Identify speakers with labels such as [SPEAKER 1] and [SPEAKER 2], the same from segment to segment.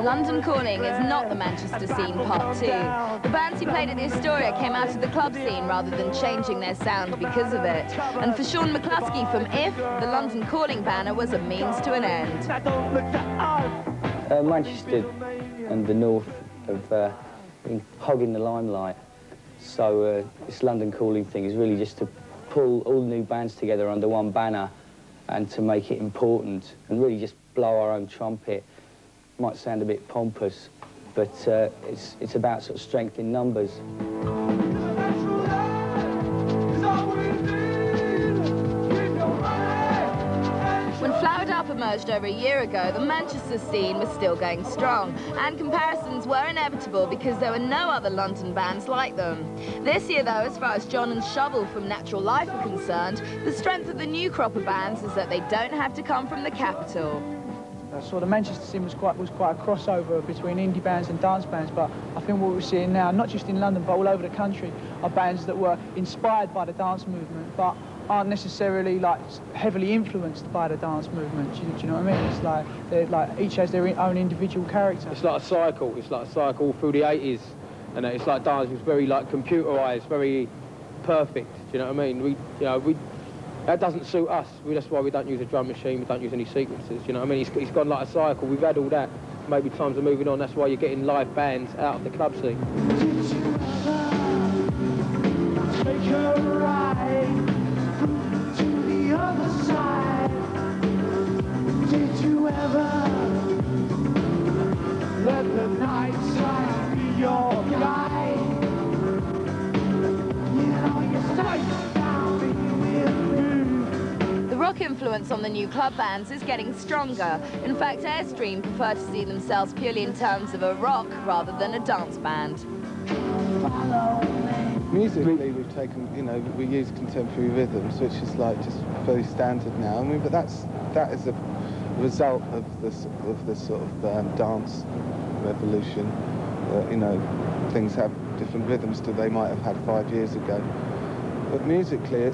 [SPEAKER 1] London Calling is not the Manchester scene part 2. The bands who played at the Astoria came out of the club scene rather than changing their sound because of it. And for Sean McCluskey from If, the London Calling banner was a means to an end.
[SPEAKER 2] Manchester and the North have been hogging the limelight. So this London Calling thing is really just to pull all the new bands together under one banner and to make it important and really just blow our own trumpet. Might sound a bit pompous, but it's about sort of strength in numbers.
[SPEAKER 1] When Flowered Up emerged over a year ago, the Manchester scene was still going strong, and comparisons were inevitable because there were no other London bands like them. This year, though, as far as John and Shovel from Natural Life are concerned, the strength of the new crop of bands is that they don't have to come from the capital.
[SPEAKER 3] So the Manchester scene was quite a crossover between indie bands and dance bands, but I think what we're seeing now, not just in London but all over the country, are bands that were inspired by the dance movement but aren't necessarily like heavily influenced by the dance movement. Do you know what I mean? It's like each has their own individual character.
[SPEAKER 4] It's like a cycle. It's like a cycle through the 80s, and it's like dance was very like computerized, very perfect. Do you know what I mean? That doesn't suit us. That's why we don't use a drum machine, we don't use any sequences, you know what I mean? It's gone like a cycle. We've had all that. Maybe times are moving on. That's why you're getting live bands out of the club scene.
[SPEAKER 5] Did you ever take a ride to the other side? Did you ever let the night side be your guide? You know you're safe down with me.
[SPEAKER 1] The rock influence on the new club bands is getting stronger. In fact, Airstream prefer to see themselves purely in terms of a rock rather than a dance band.
[SPEAKER 6] Musically, we've taken, we use contemporary rhythms, which is like just very standard now. I mean, but that is a result of this sort of dance revolution. Things have different rhythms to they might have had 5 years ago. But musically,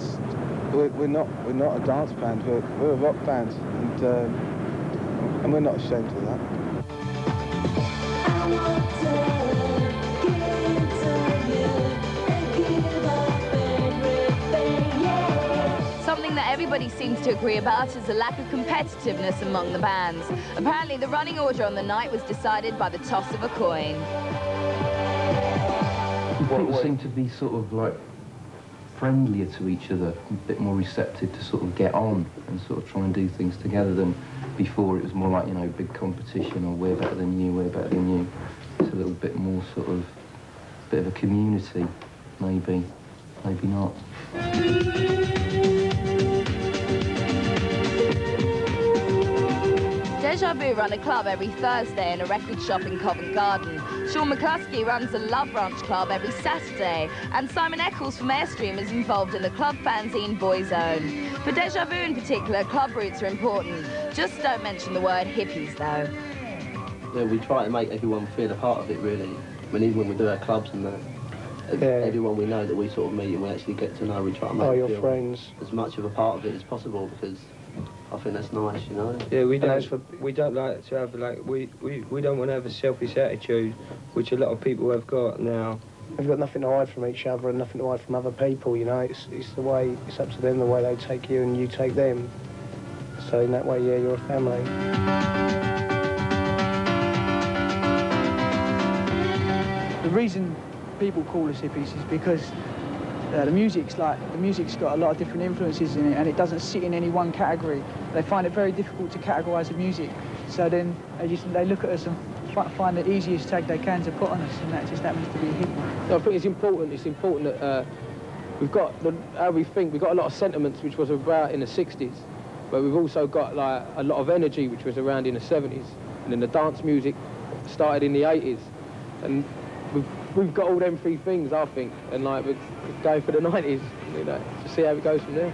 [SPEAKER 6] we're not a dance band. We're a rock band, and we're not ashamed of that.
[SPEAKER 1] Something that everybody seems to agree about is the lack of competitiveness among the bands. Apparently, the running order on the night was decided by the toss of a coin.
[SPEAKER 7] People seem to be sort of like friendlier to each other, a bit more receptive to sort of get on and sort of try and do things together than before. It was more like, big competition, or we're better than you, we're better than you. It's a little bit more sort of, bit of a community, maybe not.
[SPEAKER 1] DeJa Vu run a club every Thursday in a record shop in Covent Garden. Sean McCluskey runs a Love Ranch club every Saturday. And Simon Eccles from Airstream is involved in the club fanzine Boyzone. For DeJa Vu in particular, club roots are important. Just don't mention the word hippies, though.
[SPEAKER 8] Yeah, we try to make everyone feel a part of it, really. I mean, even when we do our clubs and that, everyone we know that we sort of meet and we actually get to know, we try to make them feel
[SPEAKER 9] friends.
[SPEAKER 8] As much of a part of it as possible, because I think that's nice,
[SPEAKER 2] Yeah, we don't like to have we don't want to have a selfish attitude, which a lot of people have got now.
[SPEAKER 9] We've got nothing to hide from each other and nothing to hide from other people. It's the way, it's up to them the way they take you and you take them. So in that way, yeah, you're a family.
[SPEAKER 3] The reason people call us hippies is because the music's got a lot of different influences in it, and it doesn't sit in any one category. They find it very difficult to categorise the music, so then they look at us and find the easiest tag they can to put on us, and that just happens to be hippie.
[SPEAKER 4] I think it's important that we've got how we think. We've got a lot of sentiments which was about in the 60s, but we've also got like a lot of energy which was around in the 70s, and then the dance music started in the 80s, and we've got all them three things, I think, and like we're going for the 90s, to see how it goes from there.